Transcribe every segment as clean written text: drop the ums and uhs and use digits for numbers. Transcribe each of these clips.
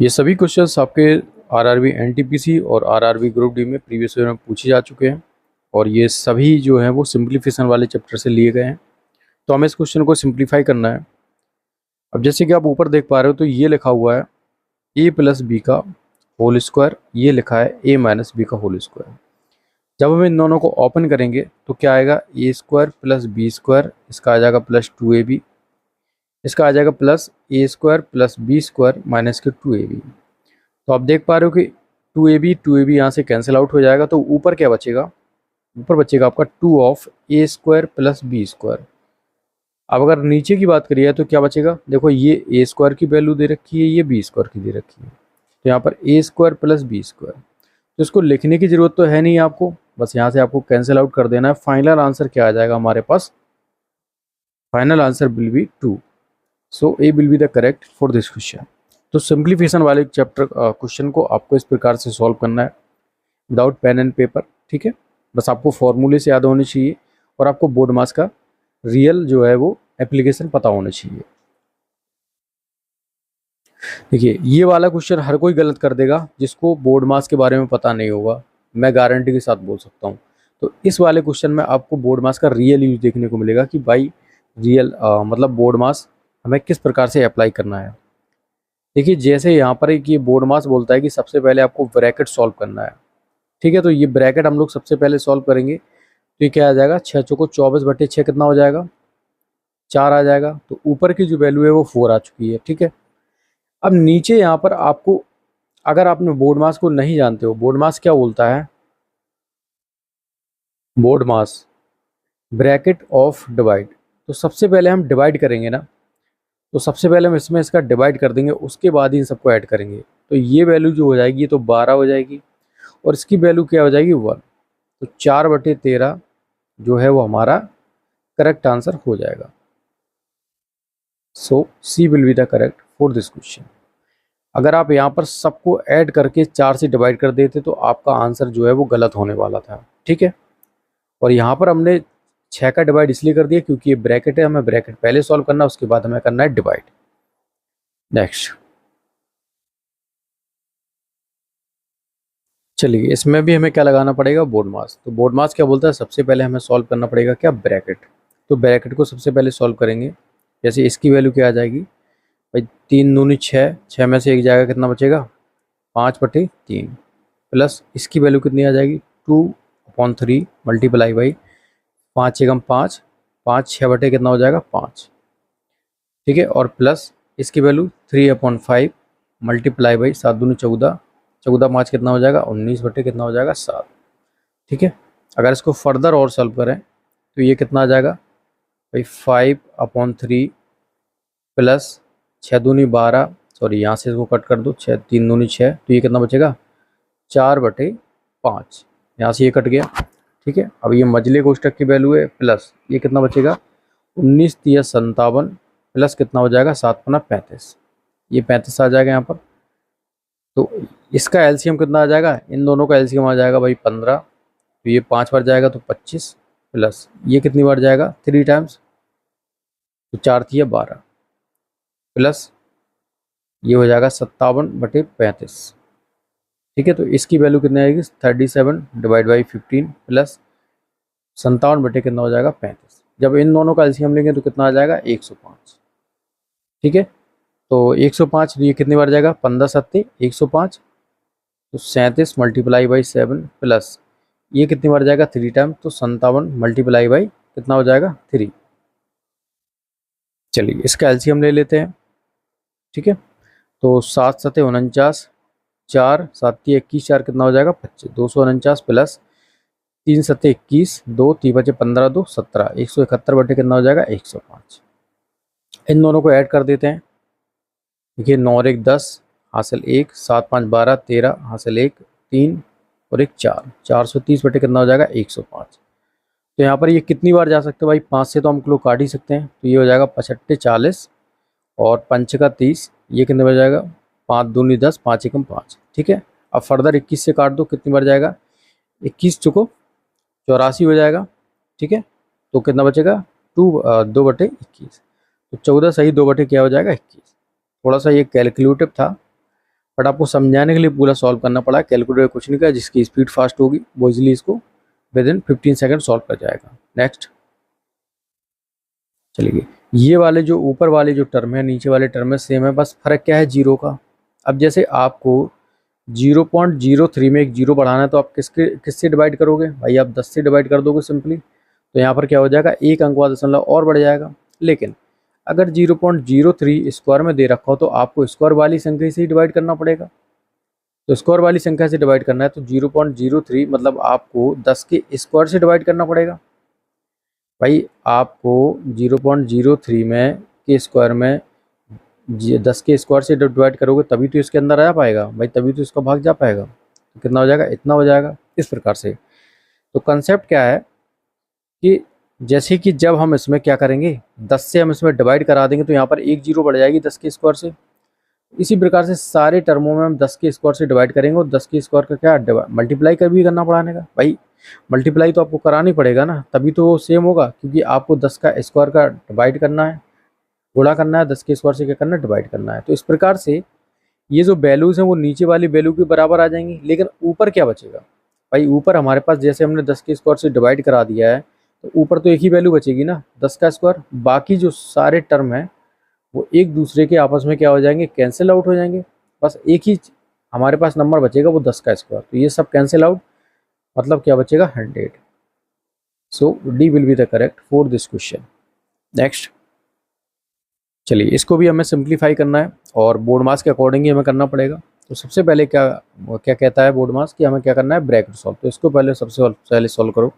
ये सभी क्वेश्चंस आपके आरआरबी एनटीपीसी और आरआरबी ग्रुप डी में प्रीवियस ईयर में पूछे जा चुके हैं और ये सभी जो हैं वो सिंप्लीफिकेशन वाले चैप्टर से लिए गए हैं। तो हमें इस क्वेश्चन को सिंप्लीफाई करना है। अब जैसे कि आप ऊपर देख पा रहे हो तो ये लिखा हुआ है ए प्लस बी का होल स्क्वायर, ये लिखा है ए माइनस बी का होल स्क्वायर। जब हम इन दोनों को ओपन करेंगे तो क्या आएगा, A square plus B square, इसका आ जाएगा प्लस 2ab, इसका आ जाएगा plus A square plus B square minus के 2ab। तो आप देख पा रहे हो कि 2ab यहाँ से कैंसिल आउट हो जाएगा, तो ऊपर क्या बचेगा, ऊपर बचेगा आपका 2 of A square plus B square. अब अगर नीचे की बात करिए तो क्या बचेगा, देखो ये ए स्क्वायर की वैल्यू दे रखी है, ये बी स्क्वायर की दे रखी है, तो यहाँ पर ए स्क्वायर प्लस बी स्क्वायर। तो इसको लिखने की ज़रूरत तो है नहीं आपको, बस यहाँ से आपको कैंसिल आउट कर देना है। फाइनल आंसर क्या आ जाएगा हमारे पास, final answer will be 2। So A will be the correct for this question. तो सिंप्लीफिकेशन वाले चैप्टर क्वेश्चन को आपको इस प्रकार से सॉल्व करना है विदाउट पेन एंड पेपर, ठीक है। बस आपको फॉर्मूले से याद होने चाहिए और आपको बोर्ड मास का रियल जो है वो एप्लीकेशन पता होना चाहिए। देखिए ये वाला क्वेश्चन हर कोई गलत कर देगा जिसको बोर्ड मास के बारे में पता नहीं होगा, मैं गारंटी के साथ बोल सकता हूँ। तो इस वाले क्वेश्चन में आपको बोर्ड मास का रियल यूज देखने को मिलेगा कि भाई रियल मतलब बोर्ड मास हमें किस प्रकार से अप्लाई करना है। देखिए जैसे यहाँ पर एक ये बोर्ड मास बोलता है कि सबसे पहले आपको ब्रैकेट सॉल्व करना है, ठीक है। तो ये ब्रैकेट हम लोग सबसे पहले सॉल्व करेंगे, तो ये क्या आ जाएगा, 6 चौको 24/6 कितना हो जाएगा, 4 आ जाएगा। तो ऊपर की जो वैल्यू है वो 4 आ चुकी है, ठीक है। अब नीचे यहाँ पर आपको, अगर आपने बोर्ड मास को नहीं जानते हो, बोर्ड मास क्या बोलता है, board mass bracket of divide. तो सबसे पहले हम डिवाइड करेंगे ना, तो सबसे पहले हम इसमें इसका डिवाइड कर देंगे, उसके बाद ही इन सबको ऐड करेंगे। तो ये वैल्यू जो हो जाएगी तो 12 हो जाएगी और इसकी वैल्यू क्या हो जाएगी 1। तो 4/13 जो है वो हमारा करेक्ट आंसर हो जाएगा। So C will be the correct for this question. अगर आप यहाँ पर सबको ऐड करके 4 से डिवाइड कर देते तो आपका आंसर जो है वो गलत होने वाला था, ठीक है। और यहाँ पर हमने 6 का डिवाइड इसलिए कर दिया क्योंकि ये ब्रैकेट है, हमें ब्रैकेट पहले सॉल्व करना है, उसके बाद हमें करना है डिवाइड। नेक्स्ट चलिए, इसमें भी हमें क्या लगाना पड़ेगा, बोर्ड मास। तो बोर्ड मास क्या बोलता है, सबसे पहले हमें सॉल्व करना पड़ेगा क्या, ब्रैकेट। तो ब्रैकेट को सबसे पहले सॉल्व करेंगे। जैसे इसकी वैल्यू क्या आ जाएगी भाई, 3 दूनी 6, 6 में से एक जाएगा, कितना बचेगा 5/3 प्लस इसकी वैल्यू कितनी आ जाएगी 2/3 मल्टीप्लाई बाई 5 एकम 5, 5 6 कितना हो जाएगा 5, ठीक है। और प्लस इसकी वैल्यू 3/5 मल्टीप्लाई बाई 7 दूनी 14, 14 5 कितना हो जाएगा 19 कितना हो जाएगा 7, ठीक है। अगर इसको फर्दर और सॉल्व करें तो ये कितना आ जाएगा भाई 5/3 प्लस 6 दूनी 12, सॉरी यहाँ से इसको कट कर दो, 6 3 दूनी 6, तो ये कितना बचेगा 4/5, यहाँ से ये कट गया, ठीक है। अब ये मझले कोष्ठक की वैल्यू है, प्लस ये कितना बचेगा 19 3 57 प्लस कितना हो जाएगा 7×5 ये 35 आ जाएगा यहाँ पर। तो इसका एलसीएम कितना आ जाएगा, इन दोनों का एलसीएम आ जाएगा भाई 15, तो ये 5 बार जाएगा तो 25 प्लस ये कितनी बार जाएगा 3 टाइम्स, तो 4 3 12 प्लस ये हो जाएगा 57/35, ठीक है। तो इसकी वैल्यू कितनी आएगी 37/15 प्लस 57 कितना हो जाएगा 35। जब इन दोनों का एलसीएम लेंगे तो कितना आ जाएगा 105, ठीक है। तो 105 ये कितनी बार जाएगा 15 7 105, तो 37 मल्टीप्लाई बाई 7 प्लस ये कितनी बार जाएगा 3 टाइम, तो 57 मल्टीप्लाई बाई कितना हो जाएगा 3। चलिए इसका एलसीएम ले लेते हैं, ठीक है। तो 7 7 49, 4 7 21, 4 कितना हो जाएगा 25, 249 प्लस 3 7 21, 2 3 बचे 15 2 17, 171 कितना हो जाएगा 105। इन दोनों को ऐड कर देते हैं। देखिए 9 और 1 10 हासिल 1, 7 5 12 13 हासिल 1 3 और 1 4, 430 कितना हो जाएगा 105। तो यहाँ पर ये कितनी बार जा सकते हैं भाई, 5 से तो हम लोग काट ही सकते हैं, तो ये हो जाएगा 5 40 और 5 का 30, ये कितने बार जाएगा 5 दूनी 10 5 एकम 5, ठीक है। अब फर्दर 21 से काट दो, कितनी बार जाएगा 21 चुको 84 हो जाएगा, ठीक है। तो कितना बचेगा 2/21, तो 14 सही 2 बटे क्या हो जाएगा 21। थोड़ा सा ये कैलकुलेटिव था, बट आपको समझाने के लिए पूरा सॉल्व करना पड़ा। कैलकुलेटर कुछ नहीं किया, जिसकी स्पीड फास्ट होगी वो इजीली इसको विद इन 15 सेकंड सॉल्व कर जाएगा। नेक्स्ट चलिए, ये वाले जो ऊपर वाले जो टर्म है नीचे वाले टर्म में सेम है, बस फर्क क्या है जीरो का। अब जैसे आपको 0.03 में एक जीरो बढ़ाना है तो आप किससे डिवाइड करोगे भाई? आप 10 से डिवाइड कर दोगे सिंपली। तो यहाँ पर क्या हो जाएगा, एक अंक वाला दशमलव और बढ़ जाएगा। लेकिन अगर 0.03 स्क्वायर में दे रखा हो तो आपको स्क्वायर वाली संख्या से ही डिवाइड करना पड़ेगा। तो स्क्वायर वाली संख्या से डिवाइड करना है तो 0.03 मतलब आपको 10 के स्क्वायर से डिवाइड करना पड़ेगा। भाई आपको 0.03 में के स्क्वायर में 10 के स्क्वायर से डिवाइड करोगे तभी तो इसके अंदर आ पाएगा भाई, तभी तो इसका भाग जा पाएगा। तो कितना हो जाएगा, इतना हो जाएगा इस प्रकार से। तो कंसेप्ट क्या है कि जैसे कि जब हम इसमें क्या करेंगे, 10 से हम इसमें डिवाइड करा देंगे तो यहाँ पर एक जीरो बढ़ जाएगी 10 के स्क्वायर से। इसी प्रकार से सारे टर्मों में हम 10 के स्क्वायर से डिवाइड करेंगे और 10 के स्क्वायर का क्या मल्टीप्लाई कर भी करना पड़ाने का भाई। मल्टीप्लाई तो आपको कराना ही पड़ेगा ना, तभी तो वो सेम होगा, क्योंकि आपको 10 का स्क्वायर का डिवाइड करना है, गुणा करना है, 10 के स्क्वायर से क्या करना है, डिवाइड करना है। तो इस प्रकार से ये जो वैल्यूज़ हैं वो नीचे वाली वैल्यू के बराबर आ जाएंगी। लेकिन ऊपर क्या बचेगा भाई? ऊपर हमारे पास जैसे हमने 10 के स्क्वायर से डिवाइड करा दिया है तो ऊपर तो एक ही वैल्यू बचेगी ना, 10 का स्क्वायर। बाकी जो सारे टर्म हैं वो एक दूसरे के आपस में क्या हो जाएंगे, कैंसिल आउट हो जाएंगे। बस एक ही हमारे पास नंबर बचेगा, वो 10 का स्क्वायर। तो ये सब कैंसिल आउट, मतलब क्या बचेगा, 100। So D will be the correct for this question. Next चलिए, इसको भी हमें सिंप्लीफाई करना है और बोर्ड मास के अकॉर्डिंग ही हमें करना पड़ेगा। तो सबसे पहले क्या क्या कहता है बोर्ड मास कि हमें क्या करना है, ब्रैकेट सॉल्व। तो इसको पहले सबसे पहले सॉल्व करो।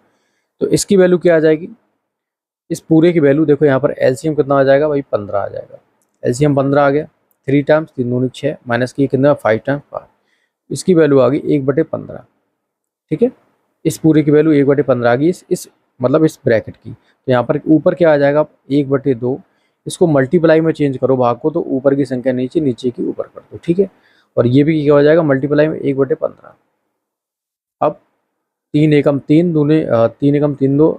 तो इसकी वैल्यू क्या आ जाएगी, इस पूरे की वैल्यू देखो, यहाँ पर एलसीएम कितना आ जाएगा भाई, 15 आ जाएगा। एलसीएम 15 आ गया, 3 टाइम्स 3 दूनी 6 माइनस की कितना 5 टाइम्स 5। इसकी वैल्यू आ गई 1/15। ठीक है, इस पूरे की वैल्यू 1/15 आ गई इस मतलब इस ब्रैकेट की। तो यहाँ पर ऊपर क्या आ जाएगा, 1/2। इसको मल्टीप्लाई में चेंज करो भाग को, तो ऊपर की संख्या नीचे, नीचे की ऊपर कर दो। ठीक है, और ये भी क्या हो जाएगा, मल्टीप्लाई में 1/15। अब 3 एकम 3 दूने 3 एकम 3 2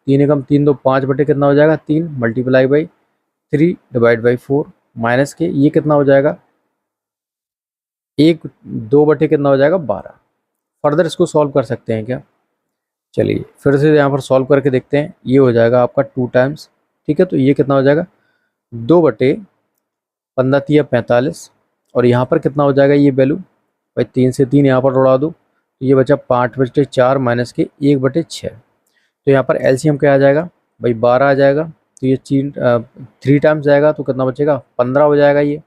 3 एकम 3 2 5 बटे कितना हो जाएगा 3 multiply by 3 divide by 4 minus के ये कितना हो जाएगा 1 2 बटे कितना हो जाएगा 12। फर्दर इसको सॉल्व कर सकते हैं क्या? चलिए फिर से यहाँ पर सॉल्व करके देखते हैं। ये हो जाएगा आपका 2 टाइम्स। ठीक है, तो ये कितना हो जाएगा 2/15 3 45। और यहाँ पर कितना हो जाएगा ये वैल्यू भाई, 3 से 3 यहाँ पर उड़ा दो तो ये बचा 5/4 माइनस के 1/6। तो यहाँ पर एलसीएम क्या आ जाएगा भाई, 12 आ जाएगा। तो ये 3 टाइम्स जाएगा तो कितना बचेगा 15 हो जाएगा ये।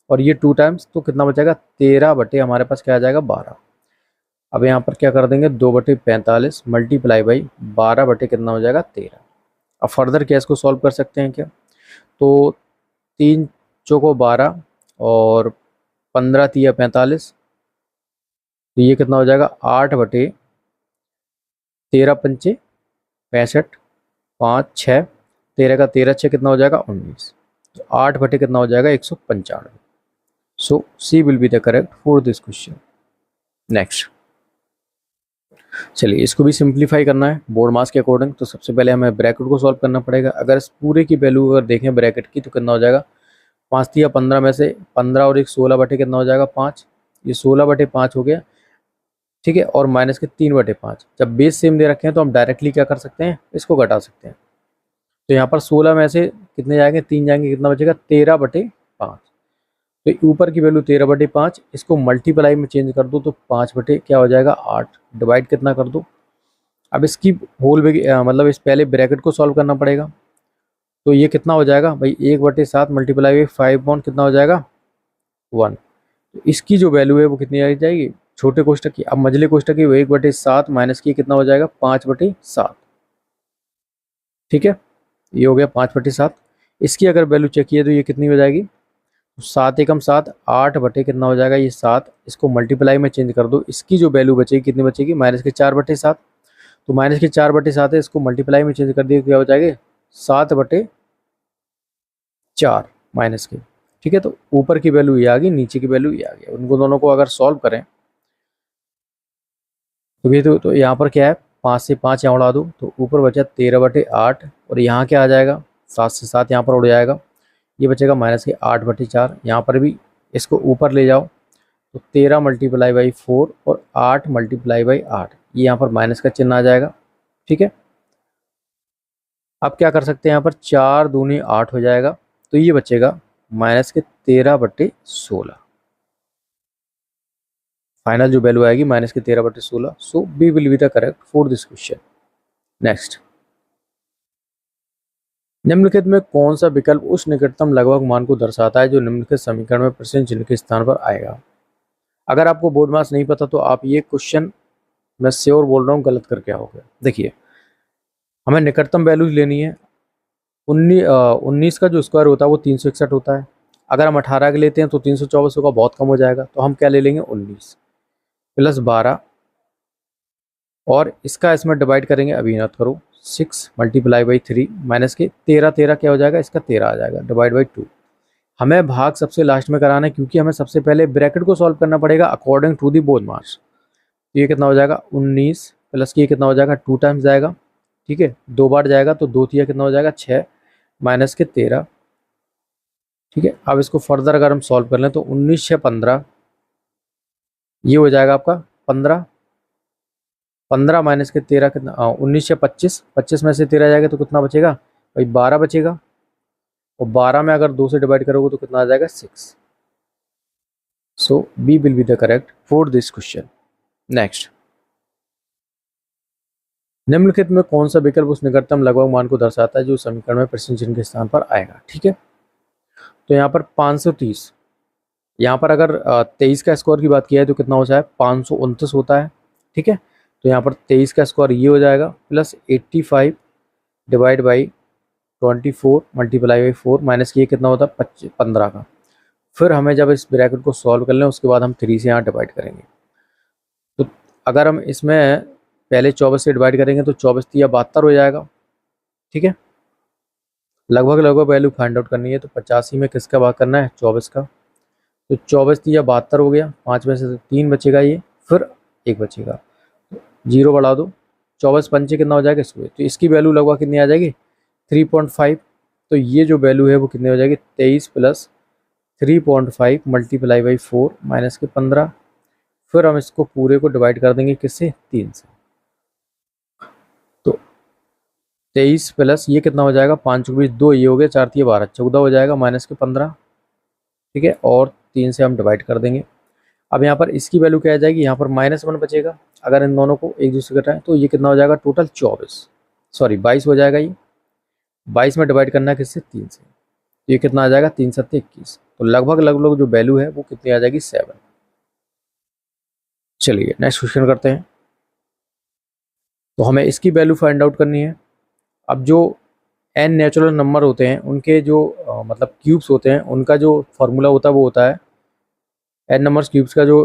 और ये 2 टाइम्स तो कितना बचेगा 13 बटे हमारे पास क्या आ जाएगा 12। अब यहाँ पर क्या कर देंगे 2/45 मल्टीप्लाई बाई 12 बटे कितना हो जाएगा 13। अब फर्दर क्या इसको सॉल्व कर सकते हैं क्या? तो 3 चौको 12 और 15 तिया 45। तो ये कितना हो जाएगा 8/13 पंचे 65 5 6 13 का 13 6 कितना हो जाएगा 19। तो 8 बटे कितना हो जाएगा 195। So C will be the correct for this question. Next चलिए, इसको भी सिंप्लीफाई करना है बोर्ड मास के अकॉर्डिंग। तो सबसे पहले हमें ब्रैकेट को सॉल्व करना पड़ेगा। अगर इस पूरे की वैल्यू अगर देखें ब्रैकेट की तो कितना हो जाएगा 5 तिया 15 में से 15 और 1 16 बटे कितना हो जाएगा 5। ये 16/5 हो गया। ठीक है, और माइनस के 3/5। जब बेस सेम दे रखे हैं तो हम डायरेक्टली क्या कर सकते हैं, इसको घटा सकते हैं। तो यहाँ पर 16 में से कितने जाएंगे 3 जाएंगे, कितना बचेगा 13/5। तो ऊपर की वैल्यू 13/5, इसको मल्टीप्लाई में चेंज कर दो तो 5 बटे क्या हो जाएगा 8 डिवाइड कितना कर दो। अब इसकी मतलब इस पहले ब्रैकेट को सॉल्व करना पड़ेगा। तो ये कितना हो जाएगा भाई 1/7 मल्टीप्लाई बाई 5 कितना हो जाएगा 1। तो इसकी जो वैल्यू है वो कितनी आ जाएगी छोटे कोष्टक की। अब मझले कोष्टक की 1/7 माइनस की कितना हो जाएगा 5/7। ठीक है, ये हो गया 5/7। इसकी अगर वैल्यू चेक किए तो ये कितनी हो जाएगी 7 एकम 7 8 बटे कितना हो जाएगा ये 7। इसको मल्टीप्लाई में चेंज कर दो, इसकी जो वैल्यू बचेगी कितनी बचेगी माइनस के 4/7। तो माइनस के 4/7 है, इसको मल्टीप्लाई में चेंज कर दिए क्या हो जाएगा 7/4 माइनस के। ठीक है, तो ऊपर की वैल्यू ये आ गई, नीचे की वैल्यू ये आ गई। उनको दोनों को अगर सॉल्व करें तो ये तो यहाँ पर क्या है 5 से 5 यहाँ उड़ा दो तो ऊपर बचा 13/8। और यहाँ क्या आ जाएगा 7 से 7 यहाँ पर उड़ जाएगा, ये बचेगा माइनस के 8/4। यहाँ पर भी इसको ऊपर ले जाओ तो 13 मल्टीप्लाई बाई 4 और 8 मल्टीप्लाई बाई 8, ये यहाँ पर माइनस का चिन्ह आ जाएगा। ठीक है, अब क्या कर सकते हैं, यहाँ पर 4 दूनी 8 हो जाएगा, तो ये बचेगा माइनस के 13/16। फाइनल जो वैल्यू आएगी माइनस के 13/16। So B will be the correct for this question. Next, निम्नलिखित में कौन सा विकल्प उस निकटतम लगभग मान को दर्शाता है जो निम्नलिखित समीकरण में प्रश्न चिन्ह के स्थान पर आएगा। अगर आपको बोर्ड मास नहीं पता तो आप ये क्वेश्चन, मैं श्योर बोल रहा हूँ, गलत करके आओगे। देखिए, हमें निकटतम वैल्यूज लेनी है। 19 का जो स्क्वायर होता है वो 361 होता है। अगर हम 18 के लेते हैं तो 324 होगा, बहुत कम हो जाएगा, तो हम क्या ले लेंगे, 19 प्लस 12, और इसका इसमें डिवाइड करेंगे, अभी याद करो, 6 मल्टीप्लाई बाई 3 माइनस के 13 क्या हो जाएगा, इसका 13 आ जाएगा, डिवाइड बाई 2। हमें भाग सबसे लास्ट में कराना है क्योंकि हमें सबसे पहले ब्रैकेट को सॉल्व करना पड़ेगा according to the both marks. तो ये कितना हो जाएगा, 19 प्लस ये कितना हो जाएगा, 2 टाइम्स जाएगा। ठीक है, 2 बार जाएगा तो 2 तिया कितना हो जाएगा, 6 माइनस के 13। ठीक है, अब इसको फर्दर अगर हम सॉल्व कर लें तो 19 6 15, ये हो जाएगा आपका 15। 15 माइनस के 13 कितना, 19 से 25, 25 में से 13 जाएगा तो कितना बचेगा भाई, 12 बचेगा। और 12 में अगर 2 से डिवाइड करोगे तो कितना आ जाएगा, 6। So B will be the correct for this question. Next, निम्नलिखित में कौन सा विकल्प उस निकटतम लगभग मान को दर्शाता है जो समीकरण में प्रश्न चिन्ह के स्थान पर आएगा। ठीक है, तो यहाँ पर 530, यहाँ पर अगर 23 का स्क्वायर की बात किया है तो कितना हो जाए, 529 होता है। ठीक है, तो यहाँ पर 23 का स्क्वायर ये हो जाएगा, plus 85 divide by 24 multiply by 4 minus के ये कितना होता है, 15 का। फिर हमें जब इस ब्रैकेट को सॉल्व कर लें उसके बाद हम 3 से यहाँ डिवाइड करेंगे। तो अगर हम इसमें पहले 24 से डिवाइड करेंगे तो 24 तिया 72 हो जाएगा। ठीक है, लगभग लगभग वैल्यू फाइंड आउट करनी है, तो 85 में किसका भाग करना है, 24 का। तो 24 तिया 72 हो गया, 5 में से 3 बचेगा, ये फिर 1 बचेगा, 0 बढ़ा दो, 24 पंचे कितना हो जाएगा, इसको, तो इसकी वैल्यू लगभग कितनी आ जाएगी, 3.5। तो ये जो वैल्यू है वो कितनी हो जाएगी, 23 प्लस 3.5 मल्टीप्लाई बाई 4 माइनस के 15। फिर हम इसको पूरे को डिवाइड कर देंगे किससे, 3 से। तो 23 प्लस ये कितना हो जाएगा, 5 के बीच 2 ये हो गया, 4 तिया 12, 14 हो जाएगा माइनस के 15। ठीक है, और 3 से हम डिवाइड कर देंगे। अब यहाँ पर इसकी वैल्यू क्या आ जाएगी, यहाँ पर -1 बचेगा। अगर इन दोनों को एक दूसरे का तो ये कितना हो जाएगा, टोटल 22 हो जाएगा। ये 22 में डिवाइड करना है किससे, 3 से। तो ये कितना आ जाएगा, 3 7 21। तो लगभग लगभग जो वैल्यू है वो कितनी आ जाएगी, 7। चलिए नेक्स्ट क्वेश्चन करते हैं। तो हमें इसकी वैल्यू फाइंड आउट करनी है। अब जो n नेचुरल नंबर होते हैं उनके जो मतलब क्यूब्स होते हैं, उनका जो फॉर्मूला होता है वो होता है, n नंबर्स क्यूब्स का जो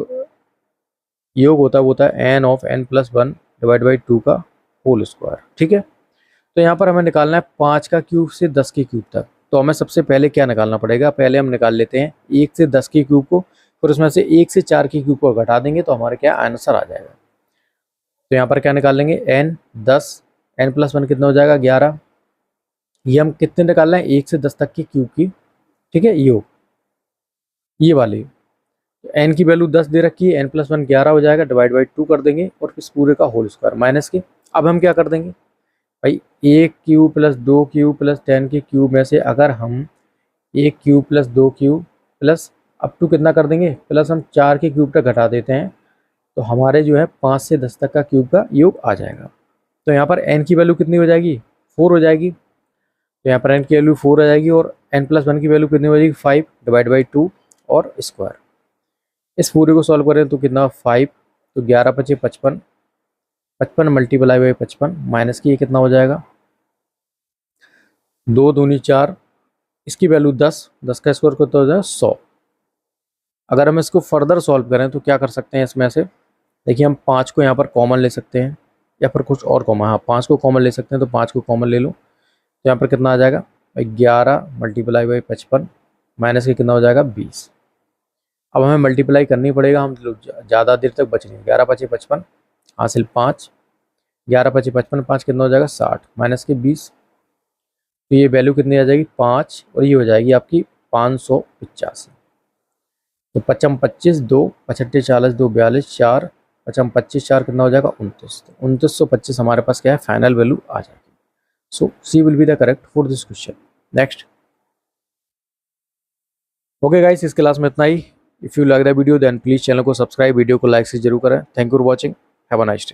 योग होता है वो होता है n of n+1 divide by 2 का होल स्क्वायर। ठीक है, तो यहाँ पर हमें निकालना है 5 का क्यूब से 10 के क्यूब तक। तो हमें सबसे पहले क्या निकालना पड़ेगा, पहले हम निकाल लेते हैं 1 से 10 के क्यूब को, फिर उसमें से 1 से 4 के क्यूब को घटा देंगे तो हमारे क्या आंसर आ जाएगा। तो यहाँ पर क्या निकाल लेंगे, n 10, n+1 कितना हो जाएगा, 11। ये हम कितने निकाल रहे हैं, 1 से 10 तक के क्यूब की। ठीक है, ये वाली, तो n की वैल्यू 10 दे रखी है, n+1 11 हो जाएगा, डिवाइड बाई 2 कर देंगे और इस पूरे का होल स्क्वायर माइनस के। अब हम क्या कर देंगे भाई, 1 क्यूब प्लस 2 क्यूब प्लस 10 के क्यूब में से अगर हम 1 cube plus 2 cube plus up to कितना कर देंगे, प्लस हम 4 के क्यूब तक घटा देते हैं, तो हमारे जो है 5 से 10 तक का क्यूब का योग आ जाएगा। तो यहाँ पर n की वैल्यू कितनी हो जाएगी, 4 हो जाएगी। तो यहाँ पर n की वैल्यू 4 आ जाएगी और n+1 की वैल्यू कितनी हो जाएगी, 5 डिवाइड बाई 2 और स्क्वायर। इस पूरे को सॉल्व करें तो कितना, 5, तो 11 पचे 55, 55 मल्टीप्लाई बाई 55 माइनस की ये कितना हो जाएगा, 2 दूनी 4, इसकी वैल्यू 10, 10 का स्क्वायर कितना हो जाएगा, 100। अगर हम इसको फर्दर सॉल्व करें तो क्या कर सकते हैं, इसमें से देखिए हम 5 को यहाँ पर कॉमन ले सकते हैं या फिर कुछ और कॉमन, हाँ 5 को कॉमन ले सकते हैं, तो 5 को कॉमन ले लो, तो यहाँ पर कितना आ जाएगा, 11 मल्टीप्लाई बाई 55 माइनस के कितना हो जाएगा, 20। अब हमें मल्टीप्लाई करनी पड़ेगा, हम लोग ज़्यादा देर तक बच नहीं, 11 पचे 55 हासिल 5, 11 पचे 55, 5 कितना हो जाएगा, 60 माइनस के 20, तो ये वैल्यू कितनी आ जाएगी, 5, और ये हो जाएगी आपकी 585। तो 55 25 2 65 40 2 42 4 55 25 4 कितना हो जाएगा 29। तो 2925 हमारे पास क्या है फाइनल वैल्यू आ जाएगी। So C will be the correct for this question. Next. Okay guys, इस क्लास में इतना ही। If you like the video then please channel को सब्सक्राइब, वीडियो को लाइक से जरूर करें। Thank you for watching, have a nice day.